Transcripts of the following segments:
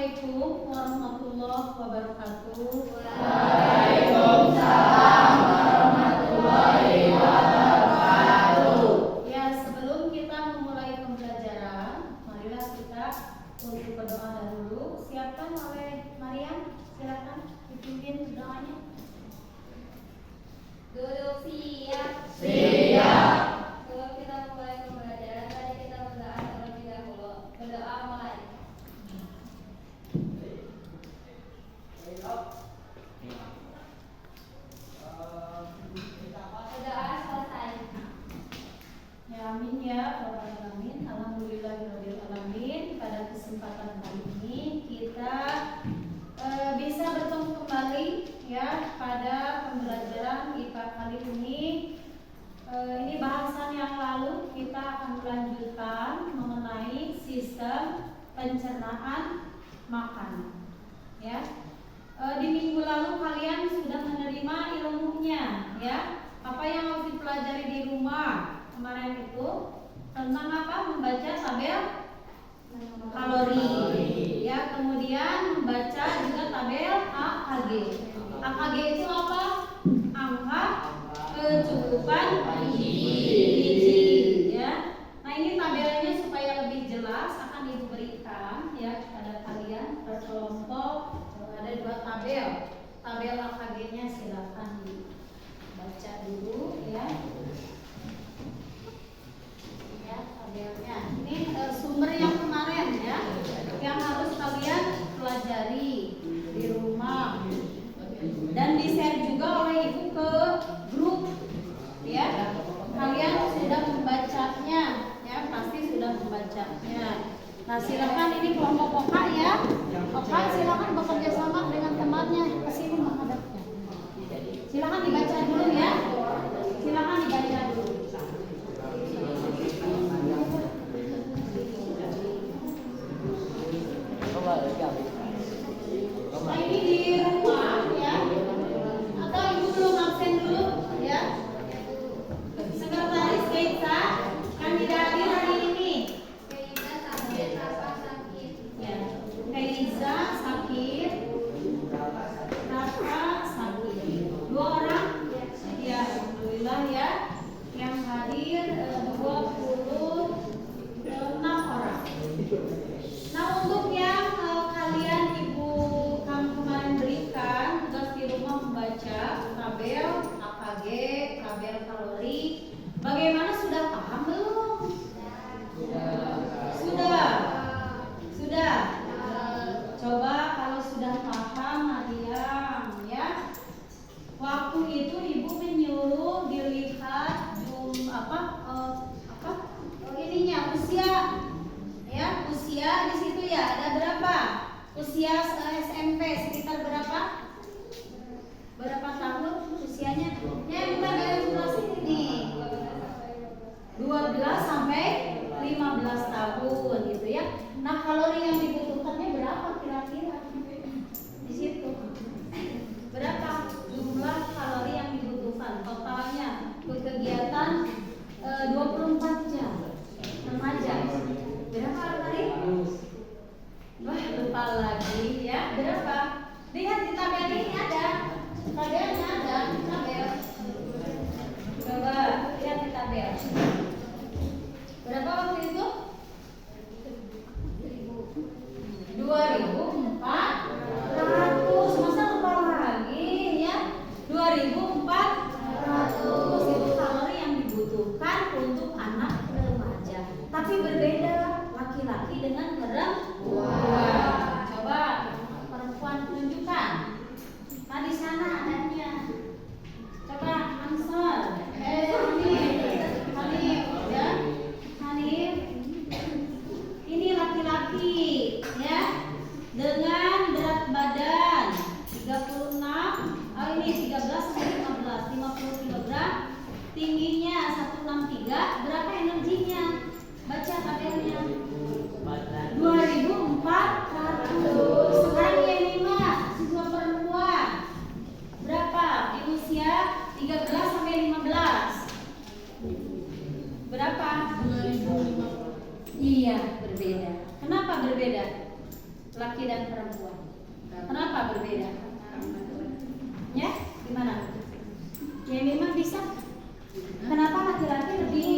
Assalamualaikum warahmatullahi wabarakatuh. Waalaikumsalam warahmatullahi wabarakatuh. Ya, sebelum kita memulai pembelajaran, marilah kita untuk berdoa dahulu. Siapkan oleh Mariam, silakan dipimpin doanya. Duduk siap. Siap. Sebelum kita mulai pembelajaran, tadi kita berdoa terlebih dahulu. Berdoa mulai. Berdoa selesai. Ya, amin ya rabbal alamin. Alhamdulillahirabbil alamin. Pada kesempatan kali ini kita bisa bertemu kembali ya pada pembelajaran IPA kali ini. Ini bahasan yang lalu kita akan melanjutkan mengenai sistem pencernaan makanan. Ya, di minggu lalu kalian sudah menerima ilmunya, ya. Apa yang harus dipelajari di rumah kemarin itu tentang apa? Membaca tabel kalori, ya. Kemudian membaca juga tabel AKG. AKG itu apa? Angka kecukupan gizi, ya. Nah, ini tabelnya supaya lebih jelas akan diberikan ya kepada kalian per kelompok. Ada 2 tabel. Tabel AKG-nya silakan dibaca dulu ya. Ya, tabelnya. Ini sumber yang kemarin ya, yang harus kalian pelajari di rumah. Dan di-share juga oleh Ibu ke grup ya. Kalian sudah membacanya ya, pasti sudah membacanya. Nah, silakan ini kelompok Oka ya. Oka silakan bekerja sama dengan temannya ke sini menghadapnya. Silakan dibaca dulu ya. Silakan dibaca dulu. Nah, ini di rumah ya. Atau Ibu belum absen dulu ya. Sekretaris Keita kan tidak hadir hari ini. Keindah sakit, Rafa sakit. Ya, Keiza sakit, Rafa sakit. 2 orang? Ya, alhamdulillah ya. Yang hadir 26 orang. Nah, untuk yang kalian Ibu kamu kemarin berikan tugas di rumah membaca tabel AKG, tabel kalori. Bagaimana, sudah paham belum? Sudah. Sudah. Coba kalau sudah paham Mariam ya. Waktu itu Ibu menyuruh dilihat ininya usia. Ya, usia di situ ya ada berapa? Usia SMP sekitar berapa? Berapa tahun usianya? Ya, bukan dari sebelah sini nih. 12 sampai 15 tahun gitu ya. Nah, kalori yang dibutuhkannya berapa kira-kira? Di situ. Berapa jumlah kalori yang dibutuhkan totalnya untuk kegiatan 24 jam remaja? Berapa kali? Wah, lupa lagi ya. Berapa? Lihat di tabel ini ada. Tabelnya ada, tabel. Coba lihat di tabel. Berapa waktu itu? 2.400. Masa lupa lagi ya? 2.400 itu kalori yang dibutuhkan untuk anak remaja. Tapi berbeda laki-laki dengan perempuan. Coba perempuan tunjukkan. Nah, di sana adanya. Coba answer. Hanif ya. Hanif. Ini laki-laki ya. Dengan berat badan 36, ini 13 sampai 15, 50 kg. Tingginya 163. Berapa energinya? Baca tabelnya. 2.400. Sekarang yang 5, siswa perempuan. Berapa laki dan perempuan. Kenapa berbeda? Ya, gimana? Yang memang bisa. Kenapa laki-laki lebih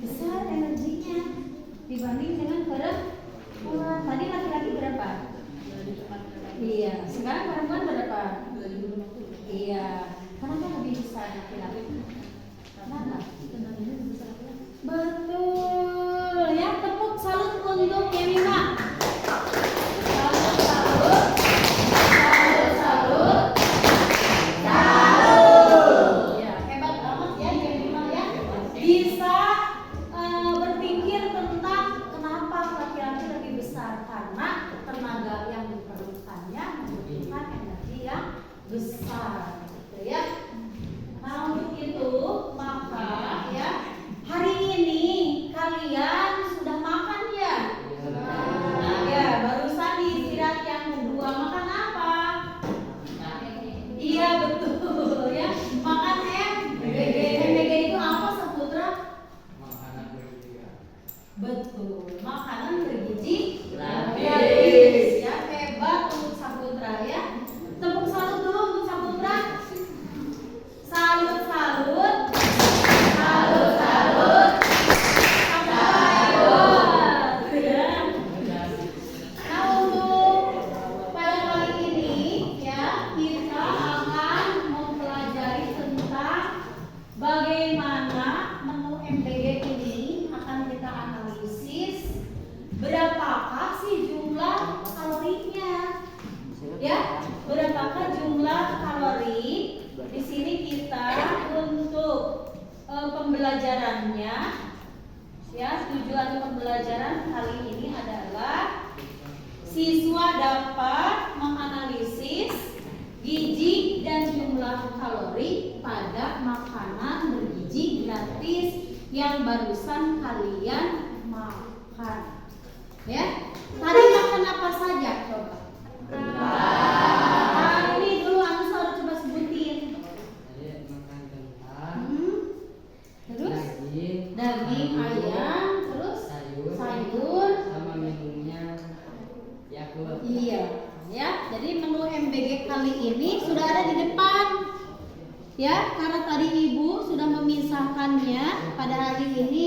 besar energinya dibanding dengan perempuan? Tadi laki-laki berapa? Iya. Sekarang perempuan berapa? Iya. Kenapa lebih besar laki-laki? Kenapa? Betul. Ya, tepuk salut untuk Yemima. Ya, hebat banget ya Yemima ya. Bisa berpikir tentang kenapa laki-laki lebih besar, karena tenaga yang diperlukannya membutuhkan energi yang besar, gitu ya. Nah, untuk itu maka ya hari ini kalian sudah makan ya? Nah, ya barusan di istirahat yang kedua makan apa? Iya betul ya, makan MBG. MBG itu apa Saputra? Makanan bergizi. Betul, makanan bergizi gratis. Ya, hebat untuk Saputra ya. Tepuk salut dulu untuk Saputra. Salut, salut. Salut, salut. Salut. Ya. Nah, untuk pada kali ini ya kita akan mempelajari tentang bagaimana menu MBG ini akan kita analisis. Berapakah sih jumlah kalorinya? Ya, berapakah jumlah kalori? Di sini kita untuk pembelajarannya, ya tujuan pembelajaran kali ini adalah siswa dapat menganalisis gizi dan jumlah kalori pada makanan bergizi gratis yang barusan kalian makan. Ya, tadi makan apa saja coba? Nah, ini dulu Ansor coba sebutin. Tadi makan kentang, Terus daging, daging ayam, terus sayur. sama minumnya Yakult. Iya, ya. Jadi menu MBG kali ini sudah ada di depan. Ya, karena tadi Ibu sudah memisahkannya. Pada hari ini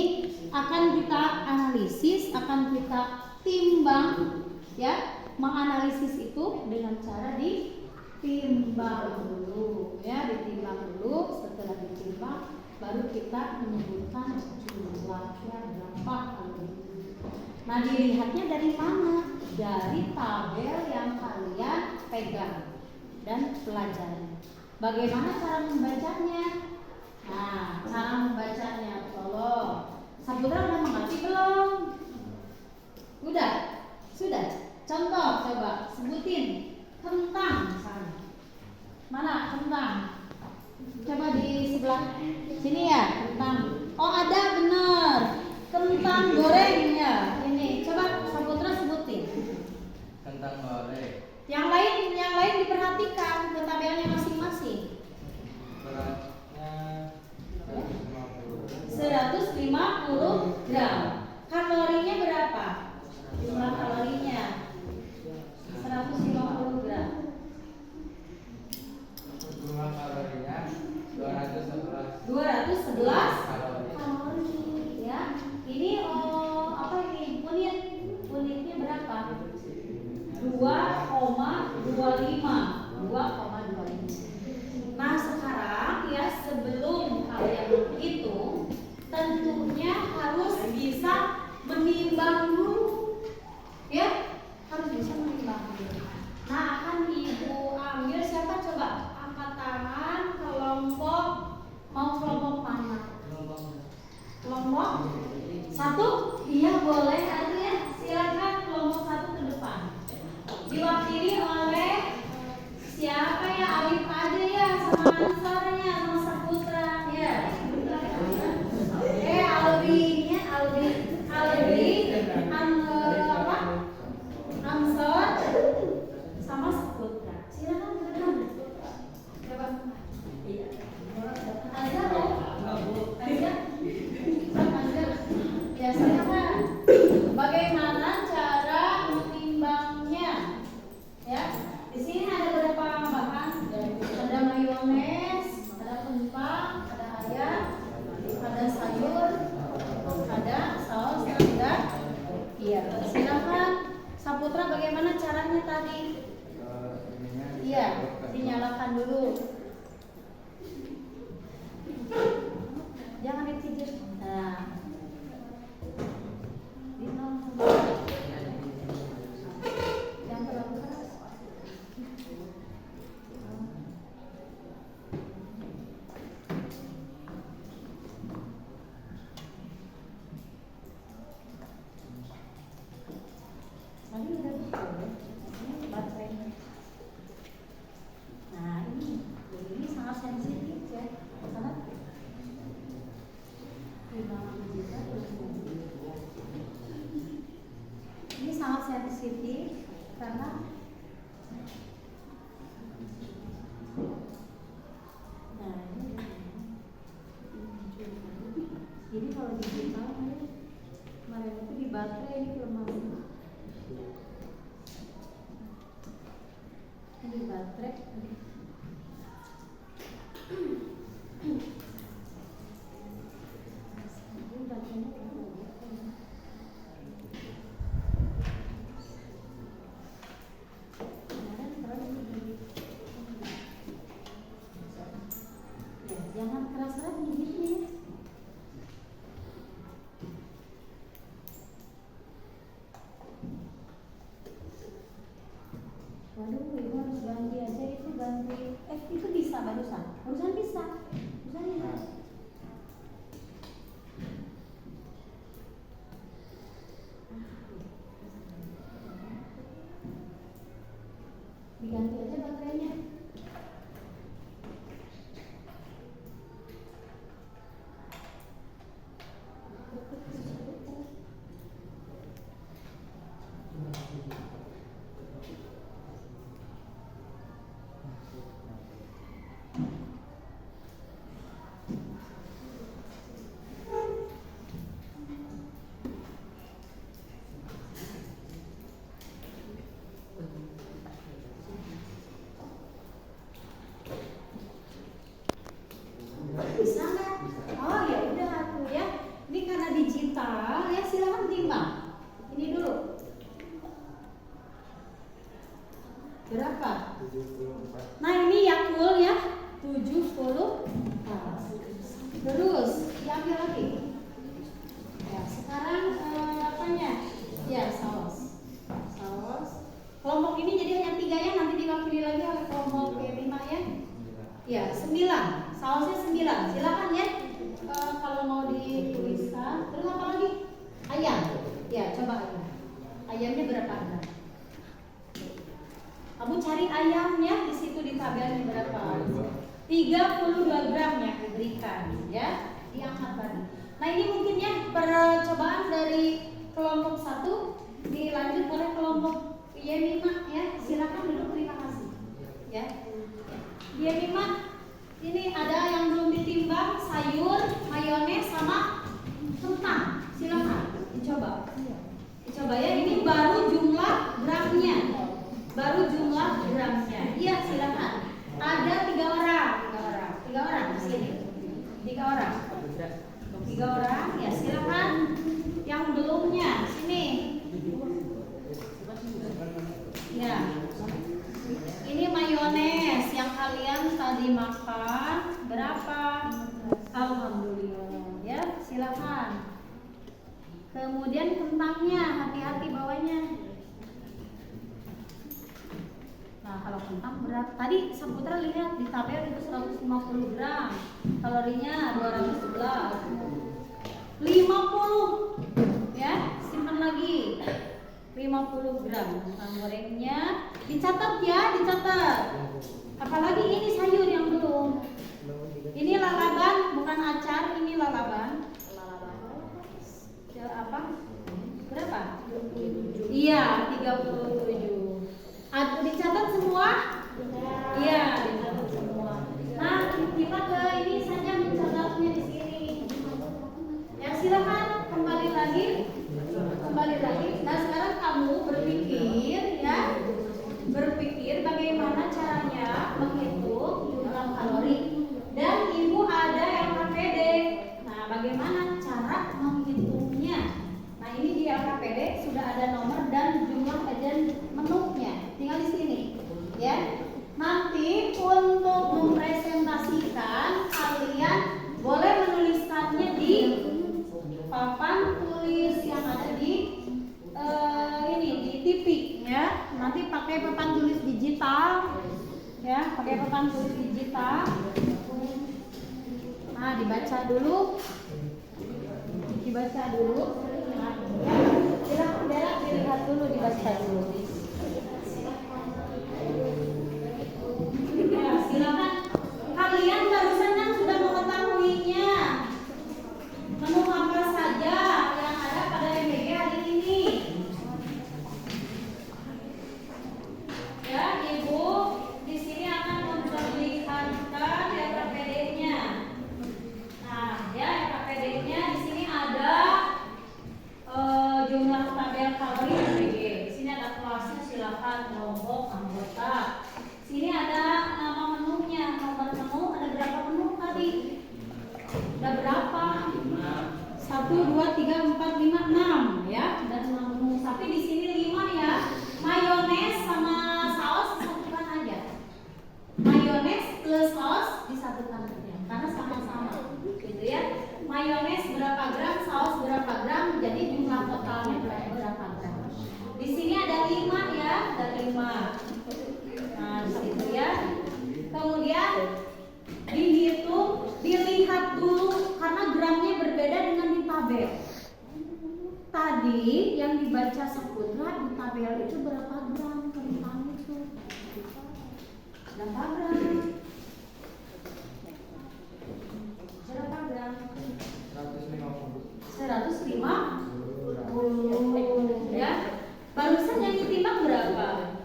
akan kita analisis, akan kita timbang, ya. Menganalisis itu dengan cara ditimbang dulu, ya, ditimbang dulu. Setelah ditimbang, baru kita menyebutkan jumlahnya berapa kalori. Nah, dilihatnya dari mana? Dari tabel yang kalian pegang dan pelajari. Bagaimana cara membacanya? Nah, cara membacanya, tolong. Saputra udah mengerti belum? Udah? Sudah? Contoh, coba sebutin. Kentang misalnya. Mana kentang? Coba di sebelah sini ya, kentang. Oh, ada, bener. Kentang goreng ya. Ini coba Saputra sebutin. Kentang goreng. Yang lain diperhatikan ke tabelnya masing-masing. Beratnya 150. 150 gram. Kalorinya berapa? Jumlah kalorinya 150 gram. Jumlah kalorinya 211 211 kalori ya. Ini apa ini? Unitnya berapa? 2,25. Nah, sekarang ya sebelum kalian menghitung, tentunya harus bisa menimbang dulu. Ya, harus bisa menimbang dulu. Nah, akan Ibu ambil siapa coba? Angkat tangan kelompok, mau kelompok mana? Kelompok 1? Iya, boleh aja. Silakan kelompok 1 ke depan. Diwakili oleh siapa ya? Alif aja. Saputra bagaimana caranya tadi? Ininya Iya, dinyalakan dulu. Jangan dipijit. Nah. Jangan terlalu keras. Tadi udah betul ya. Ini baterainya. Nah ini sangat sensitif ya. Sangat 5 juta. Ini sangat sensitif karena nah ini kalau digital kemarin itu di baterai ini belum masuk. Ini baterai. Ini baterainya jangan keras-keras gigitnya. Waduh, ibu harus ganti aja itu ganti. Itu bisa barusan bisa. Barusan bisa. Diganti aja baterainya. Bisa nggak? Oh ya udah tuh ya. Ini karena digital ya, silakan timbang. Ini dulu. Berapa? 74. Nah ini Yakult ya 70. Terus diambil lagi. Ya sekarang apanya? Ya saus. Kelompok ini jadi hanya 3 ya, nanti diwakili lagi oleh kelompok B5 ya. Ya 9. Sausnya 9. Silakan ya. Kalau mau dituliskan. Terus apa lagi? Ayam. Ya coba ayam. Ayamnya berapa gram? Kamu cari ayamnya di situ di tabelnya berapa? 32 gram yang diberikan ya. Diangkat tadi. Nah ini mungkin ya percobaan dari kelompok 1 dilanjut oleh kelompok Y5 ya. Silakan duduk, terima kasih. Ya. Y5 ini ada yang belum ditimbang, sayur, mayones sama kentang. Silakan dicoba. Dicoba ya. Ini baru jumlah gramnya. Iya silakan. Ada 3 orang. 3 orang di sini. 3 orang. 3 orang. Ya silakan. Yang belumnya sini. Ya. Ini mayones yang kalian tadi makan berapa? Alhamdulillah. Ya silakan. Kemudian kentangnya hati-hati bawanya. Nah kalau kentang berat, tadi Saputra lihat di tabel itu 150 gram, kalorinya 211, 50 ya, simpan lagi 50 gram kentang gorengnya, dicatat ya, dicatat. Apalagi ini sayur yang belum, ini lalaban bukan acar, ini lalaban. Apa? Berapa? Iya 37. Dicatat semua? Iya, dicatat semua. Nah, kita ke ini saja mencatatnya di sini. Ya, silakan kembali lagi. Nah, sekarang kamu berpikir bagaimana caranya menghitung jumlah kalori. Dan ibu ada LKPD. Nah, bagaimana cara menghitungnya? Nah, ini di LKPD sudah ada nomor dan jumlah nanti pakai papan tulis digital ya, pakai papan tulis digital. Nah, dibaca dulu. Nah, ya. Silakan Bella dilihat dulu, dibaca dulu. Ya, silakan. Kalian barusan kan sudah mengetahuinya. Menu apa saja yang ada pada MBG hari ini? Ya, Ibu di sini akan memperlihatkan RKPD-nya. Nah, ya RKPD-nya di sini ada jumlah tabel kalori MBG. Di sini ada kelasnya, silakan kelompok anggota. Sini ada nama menunya, nomor menu, ada berapa menu tadi? Ada berapa? 1, 2, 3, 4, 5, 6 ya. Ada 6 menu. Tapi di sini 5 ya. Mayones sama saus disatukan aja. Mayones plus saus disatukan aja. Karena sama-sama. Gitu ya. Mayones berapa gram, saus berapa gram, jadi jumlah totalnya berapa gram. Di sini ada 5 ya, ada 5. Nah, situ ya. Kemudian dihitung, dilihat dulu karena gramnya berbeda dengan di tabel. Tadi yang dibaca Saputra di tabel itu berapa gram kentang itu? Berapa gram? Berapa gram? 150 ya. Barusan yang ditimbang berapa?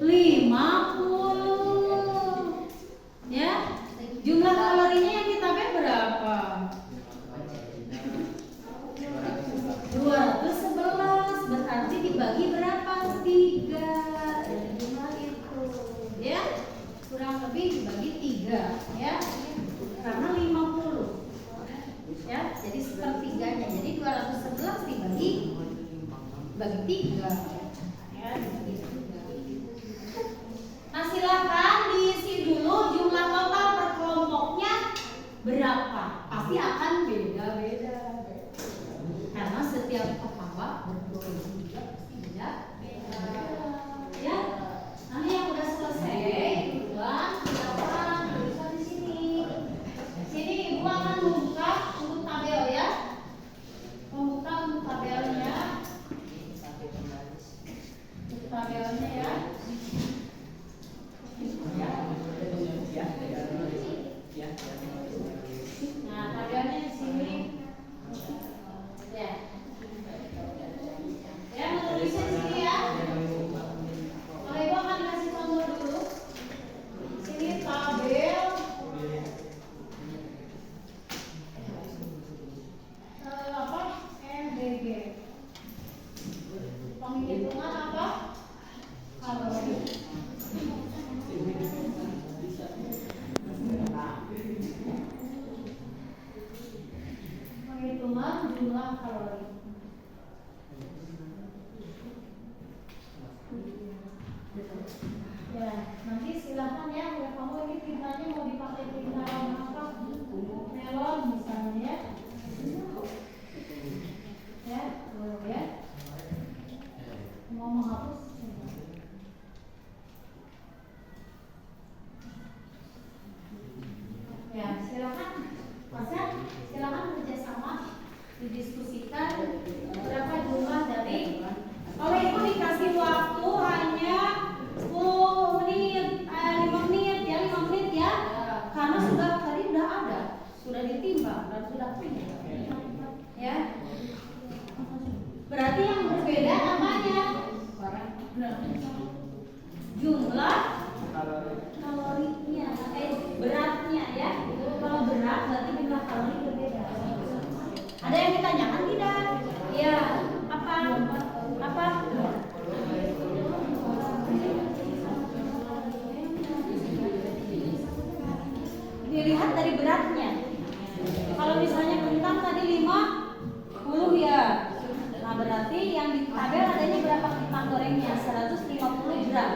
50 ya. Jumlah kalorinya yang di tabel berapa? 211, berarti dibagi berapa? 3. Jumlah itu ya, kurang lebih dibagi 3 ya, karena 50 ya, jadi sepertiganya, jadi 211 dibagi 3 ya, dibagi 3. Nah, silakan diisi dulu jumlah total per kelompoknya berapa. Pasti akan beda-beda karena setiap tetangga berbeda. Ya, nanti yang udah selesai duluan silakan tuliskan di sini. Sini Ibu akan membuka untuk tabel ya, membuka untuk tabelnya, untuk tabelnya ya. Nah, tabelnya di sini. Ya. Ya, menulisnya di sini ya. Kalau Ibu akan dikasih contoh dulu. Sini tabel apa? MBG. Penghitungan apa? Kalori. Penghitungan jumlah kalori. Ya, nanti silakan ya, udah kamu ini tintanya mau dipakai tinta warna apa? Melon misalnya ya. Ya, boleh ya. Mau menghapus? Ya, silakan. Masa silakan kerjasama didiskusikan berapa jumlah dari. Kalau Ibu dikasih waktu hanya 10 menit, 5 menit ya, 5 menit ya, karena sudah tadi udah ada, sudah ditimbang dan sudah pindah. Ya, berarti yang berbeda namanya jumlah kalorinya, beratnya ya. Kalau berat berarti jumlah kalori berbeda. Ada yang ditanyakan tidak? Ya, apa? Dilihat dari beratnya. Kalau misalnya kentang tadi 50 ya. Nah, berarti yang di tabel adanya berapa kentang gorengnya? 150 gram.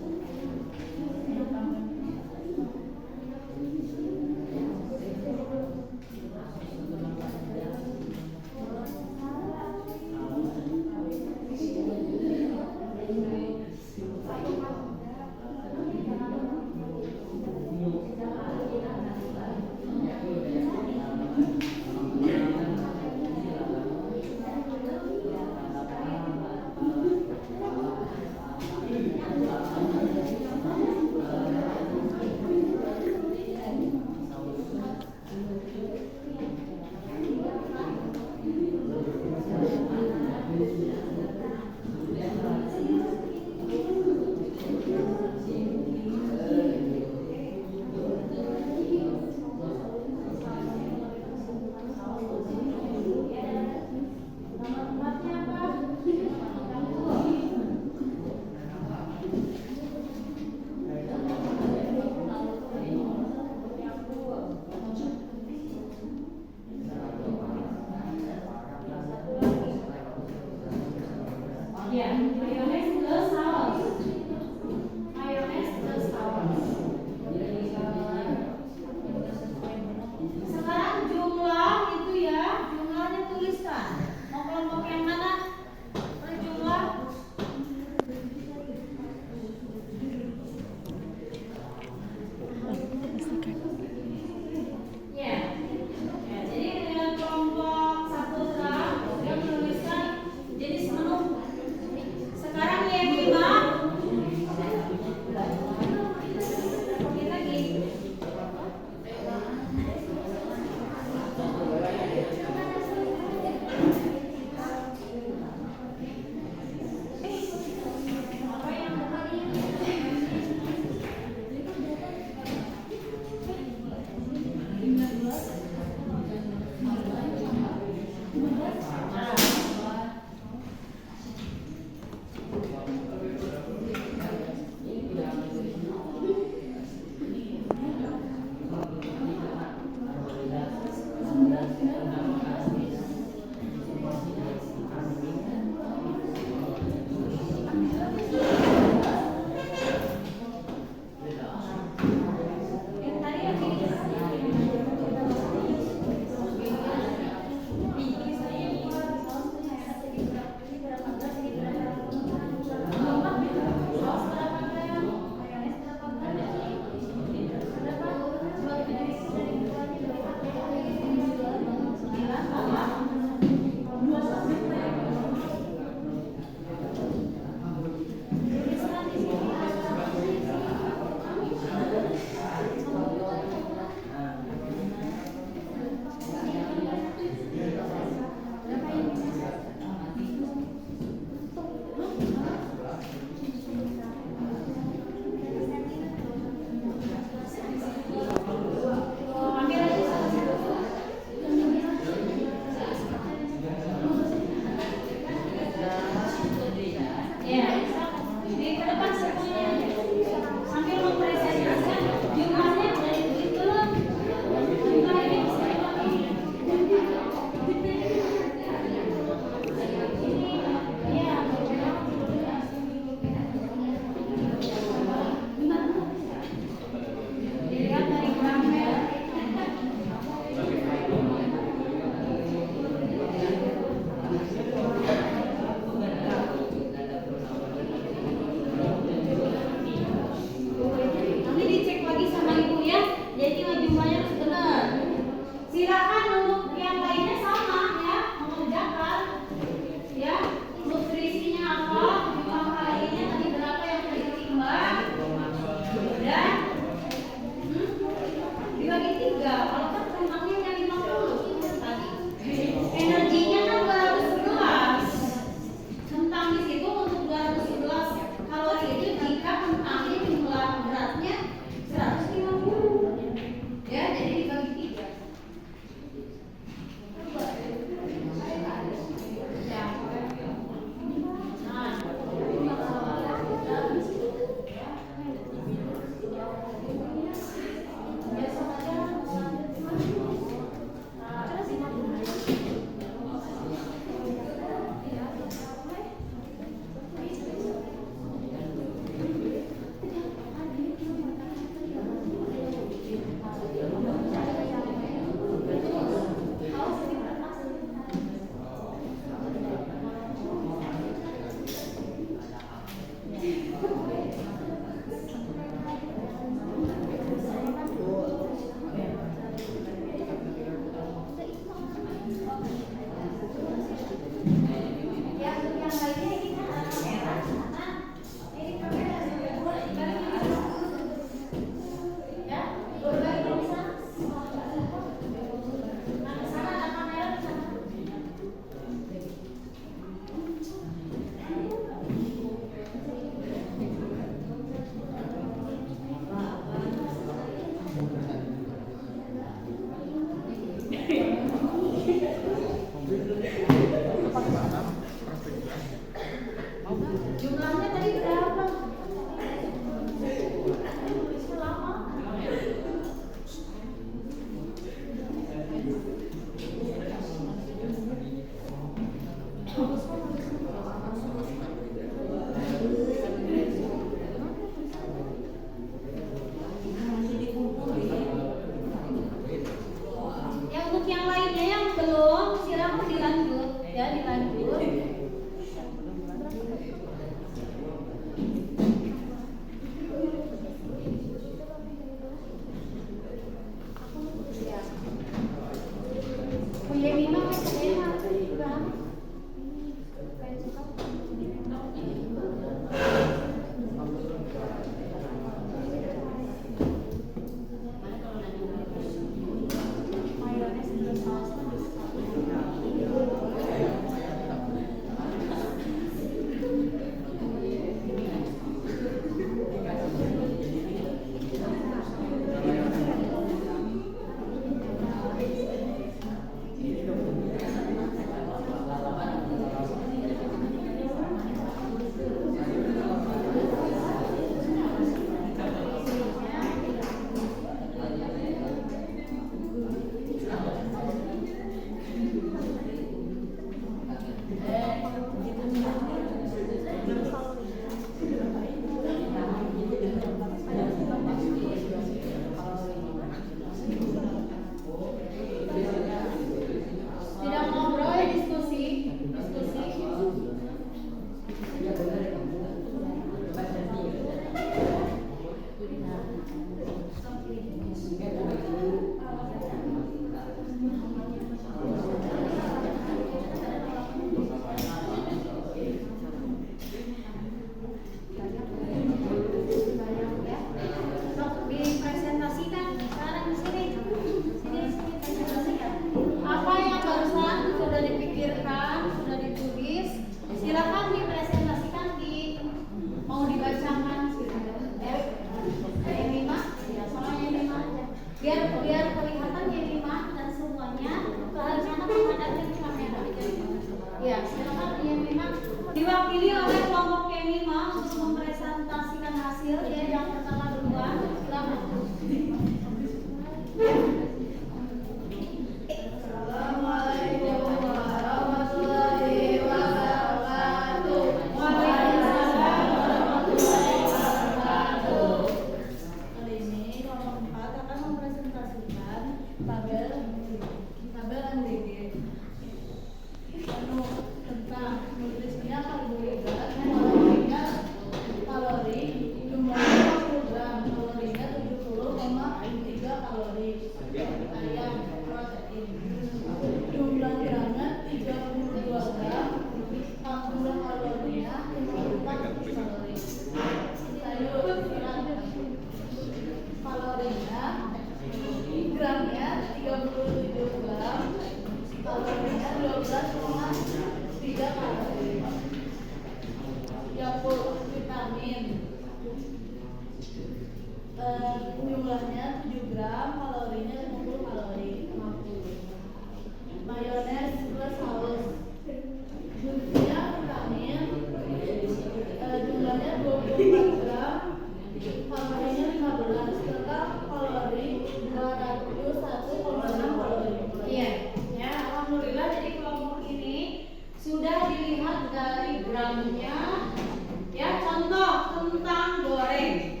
kentang goreng.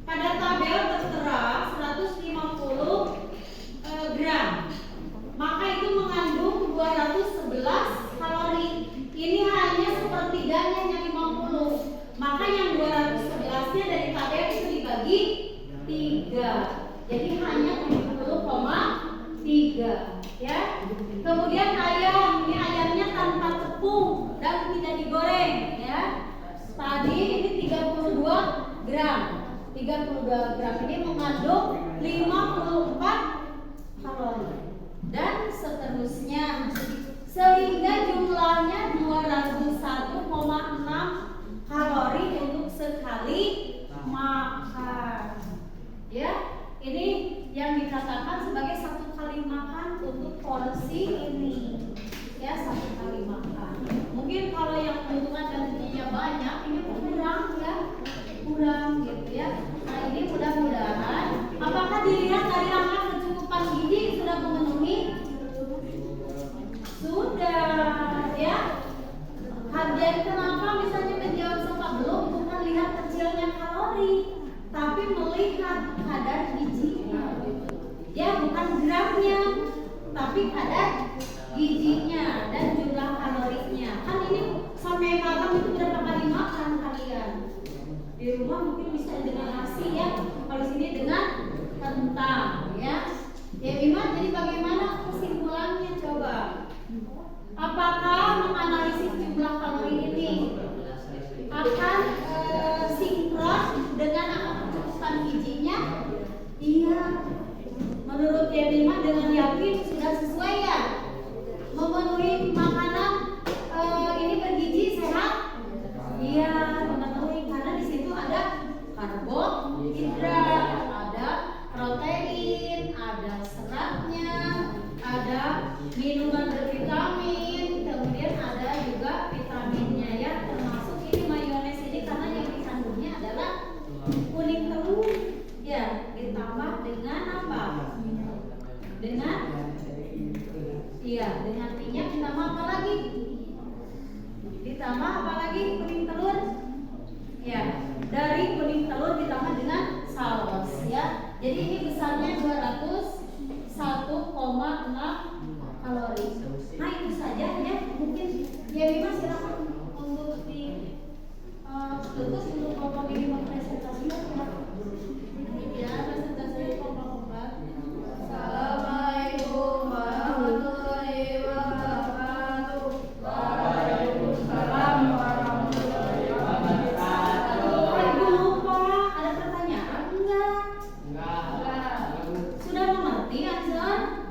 Pada tabel tertera 150 gram. Maka itu mengandung 211 kalori. Ini hanya sepertiganya yang 50. Maka yang 211-nya dari tabel itu dibagi 3. Jadi hanya 70,3 ya. Kemudian ayam, ini ayamnya tanpa tepung dan tidak digoreng ya. Tadi ini 32 gram. 32 gram ini mengandung 54 kalori. Dan seterusnya sehingga jumlahnya 201,6 kalori untuk sekali makan. Ya, ini yang dikatakan sebagai satu kali makan untuk porsi ini. Ya, satu kali makan. Mungkin kalau yang kebutuhan dan gizinya banyak, ini kurang ya, kurang gitu ya. Nah ini mudah-mudahan, apakah dilihat dari angka kecukupan gizi sudah memenuhi? Sudah ya. Dan kenapa misalnya menjawab sempat belum, bukan lihat kecilnya kalori, tapi melihat kadar gizinya. Ya, bukan gramnya, tapi kadar gizinya dan jumlah kalorinya. Kan ini sampai malam itu berapa kali makan kalian? Di rumah mungkin bisa dengan nasi ya, kalau sini dengan kentang ya. Ya Bima, jadi bagaimana kesimpulannya coba? Apakah menganalisis jumlah kalori ini akan sinkron dengan angka kecukupan gizinya? Iya. Menurut Yemima dengan yakin sudah sesuai ya? Memenuhi makanan ini bergizi sehat? Iya, memenuhi karena di situ ada karbohidrat, ada protein, ada seratnya, ada minuman bervitamin, kemudian ada juga vitaminnya ya, termasuk ini mayones ini karena yang dikandungnya adalah kuning telur ya, ditambah dengan apa? Dengan dengan minyak, ditambah apa lagi? Ditambah apa lagi kuning telur? Ya, dari kuning telur ditambah dengan saus ya. Jadi ini besarnya 201,6 kalori. Nah itu saja ya, mungkin ya Bima silakan untuk di tutup untuk kelompok ini mempresentasikan ya, presentasi kelompok-kelompok. Assalamualaikum warahmatullahi wabarakatuh. Waalaikumsalam warahmatullahi wabarakatuh. Ibu lupa, ada pertanyaan enggak? Enggak. Sudah mengerti Anzar?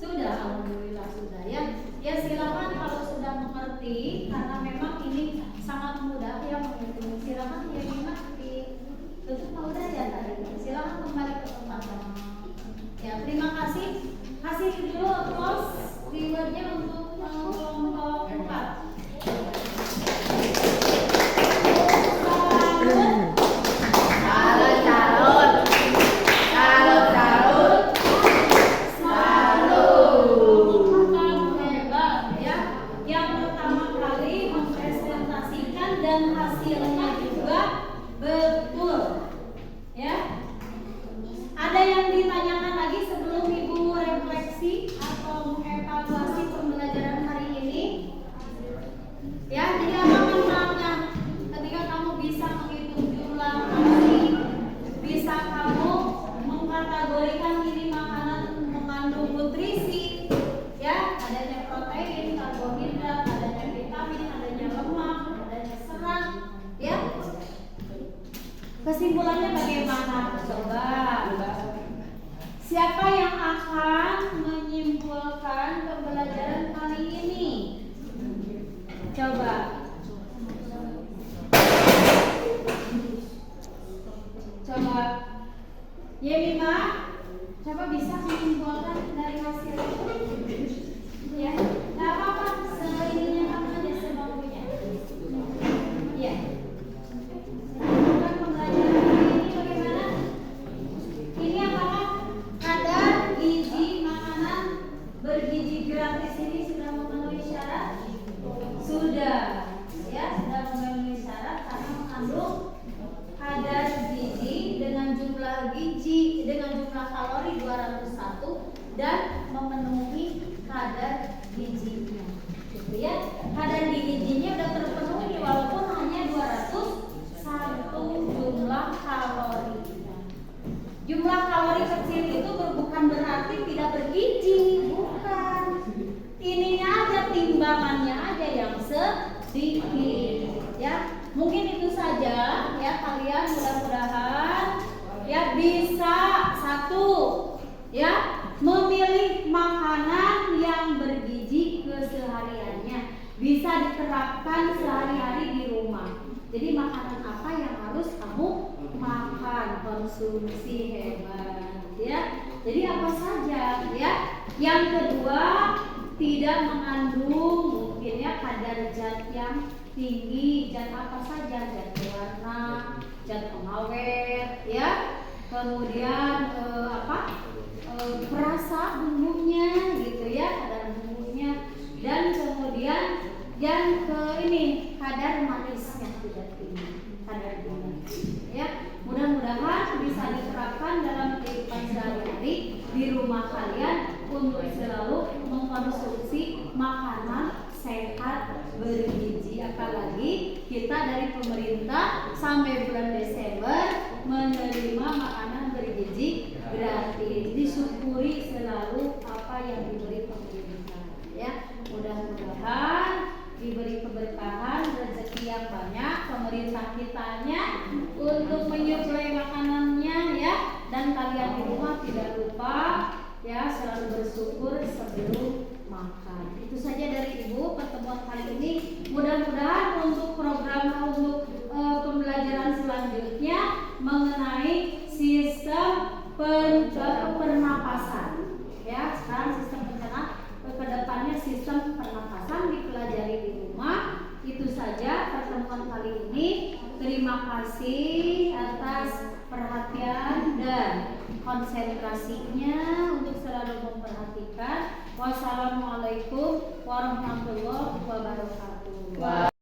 Sudah, alhamdulillah sudah ya. Ya silakan kalau sudah mengerti, karena memang ini sangat mudah ya menghitung. Silakan ya Bima ditutup udah ya tadi. Silakan kembali ke tempat. Ya terima kasih. Kasih dulu applause rewardnya untuk kelompok 4. Dan hasilnya juga betul ya. Ada yang ditanyakan lagi sebelum Ibu refleksi atau mengevaluasi pembelajaran hari ini ya? Jadi apa manfaatnya ketika kamu bisa menghitung jumlah kalori, bisa kamu mengkategorikan ini makanan mengandung nutrisi ya, adanya protein, karbohidrat, adanya vitamin, adanya lemak, serat ya. Kesimpulannya bagaimana? Coba siapa yang akan menyimpulkan pembelajaran kali ini? Coba Yemima, coba bisa menyimpulkan dari hasil ya. Gak apa-apa, seininya kamu aja semampunya ya. Pembelajaran ini bagaimana? Ini apakah kadar gizi makanan bergizi gratis ini sudah memenuhi syarat? Sudah ya, sudah memenuhi syarat. saja ya kalian mudah-mudahan ya bisa satu ya memilih makanan yang bergizi kesehariannya, bisa diterapkan sehari-hari di rumah. Jadi makanan apa yang harus kamu makan, konsumsi hebat ya. Jadi apa saja ya. Yang kedua, tidak mengandung mungkin ya kadar zat yang tinggi. Zat apa saja? Zat pewarna, zat pengawet ya. Kemudian perasa bumbunya gitu ya, kadar bumbunya. Dan kemudian yang ke ini kadar manisnya tidak tinggi, kadar gula ya. Mudah-mudahan bisa diterapkan dalam kehidupan sehari-hari di rumah kalian untuk selalu mengkonsumsi makanan sehat bergizi. Apalagi kita dari pemerintah sampai bulan Desember menerima makanan bergizi gratis. Disyukuri selalu apa yang diberi pemerintah ya. Mudah-mudahan diberi keberkahan, rezeki yang banyak, pemerintah kitanya untuk menyuplai makanannya ya. Dan kalian di rumah tidak lupa ya selalu bersyukur sebelum makan. Itu saja dari Ibu pertemuan kali ini. Mudah-mudahan untuk program untuk pembelajaran selanjutnya mengenai sistem pernapasan ya. Sekarang sistem kedepannya sistem pernapasan dipelajari di rumah. Itu saja pertemuan kali ini. Terima kasih atas perhatian dan konsentrasinya untuk selalu memperhatikan. Wassalamualaikum warahmatullahi wabarakatuh.